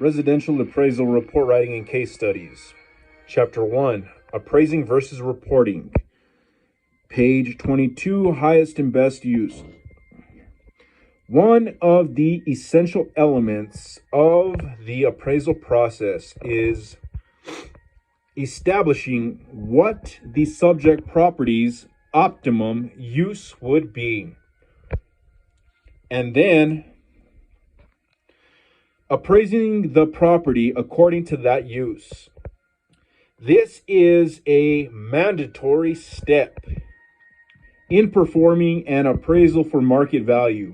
Residential Appraisal Report Writing and Case Studies. Chapter 1, Appraising versus Reporting. Page 22, Highest and Best Use. One of the essential elements of the appraisal process is establishing what the subject property's optimum use would be, and then appraising the property according to that use. This is a mandatory step in performing an appraisal for market value,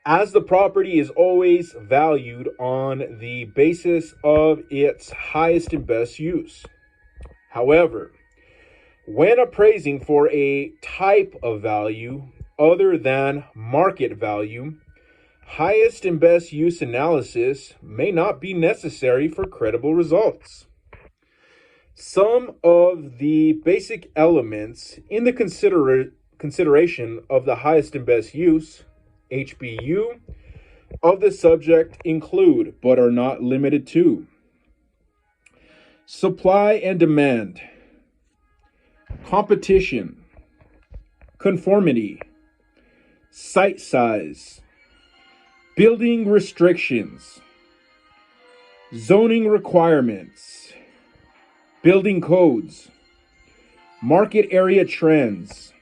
as the property is always valued on the basis of its highest and best use. However, when appraising for a type of value other than market value, highest and best use analysis may not be necessary for credible results. Some of the basic elements in the consideration of the highest and best use, HBU, of the subject include, but are not limited to, supply and demand, competition, conformity, site size, building restrictions, zoning requirements, building codes, market area trends.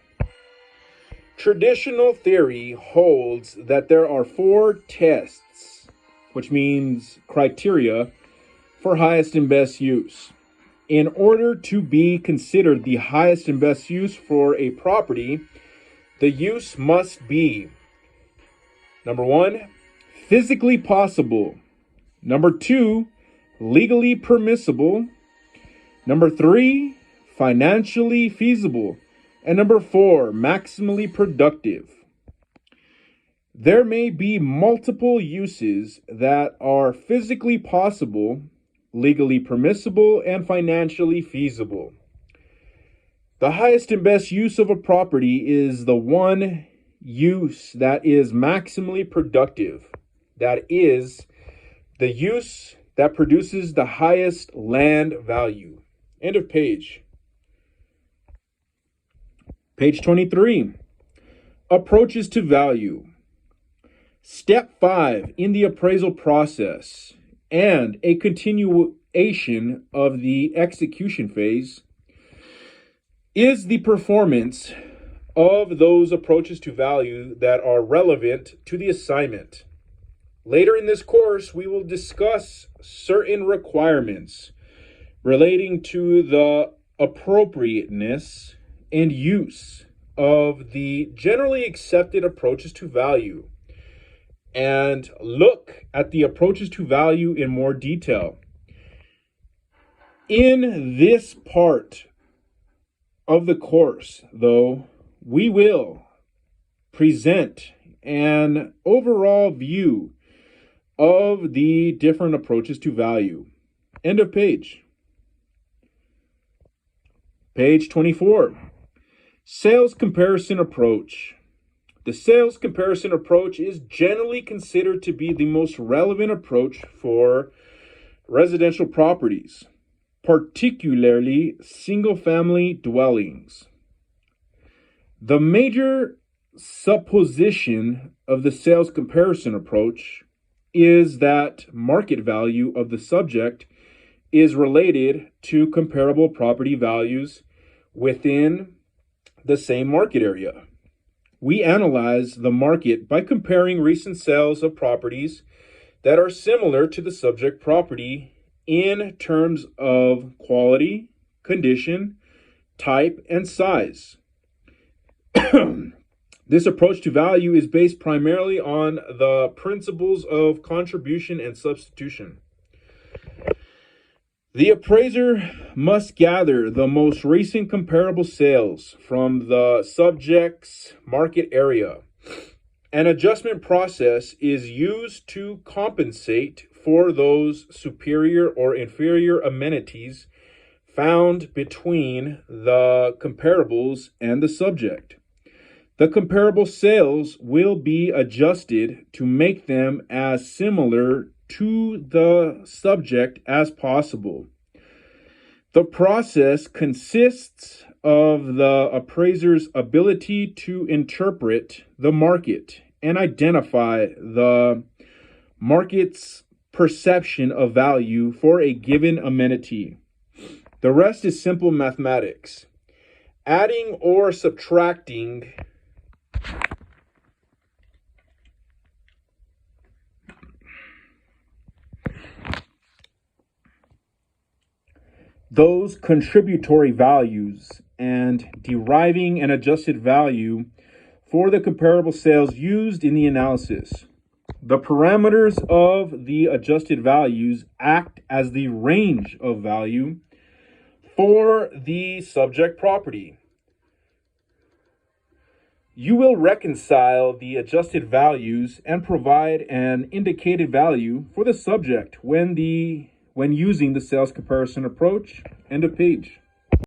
Traditional theory holds that there are 4 tests, which means criteria, for highest and best use. In order to be considered the highest and best use for a property, the use must be: number 1, physically possible; number 2, legally permissible; number 3, financially feasible; and number 4, maximally productive. There may be multiple uses that are physically possible, legally permissible, and financially feasible. The highest and best use of a property is the one use that is maximally productive. That is, the use that produces the highest land value. End of page. Page 23. Approaches to value. Step 5 in the appraisal process and a continuation of the execution phase is the performance of those approaches to value that are relevant to the assignment. Later in this course, we will discuss certain requirements relating to the appropriateness and use of the generally accepted approaches to value, and look at the approaches to value in more detail. In this part of the course, though, we will present an overall view of the different approaches to value. End of page. Page 24. Sales comparison approach. The sales comparison approach is generally considered to be the most relevant approach for residential properties, particularly single-family dwellings. The major supposition of the sales comparison approach is that market value of the subject is related to comparable property values within the same market area. We analyze the market by comparing recent sales of properties that are similar to the subject property in terms of quality, condition, type, and size. This approach to value is based primarily on the principles of contribution and substitution. The appraiser must gather the most recent comparable sales from the subject's market area. An adjustment process is used to compensate for those superior or inferior amenities found between the comparables and the subject. The comparable sales will be adjusted to make them as similar to the subject as possible. The process consists of the appraiser's ability to interpret the market and identify the market's perception of value for a given amenity. The rest is simple mathematics. Adding or subtracting those contributory values and deriving an adjusted value for the comparable sales used in the analysis. The parameters of the adjusted values act as the range of value for the subject property. You will reconcile the adjusted values and provide an indicated value for the subject when using the sales comparison approach. End of page.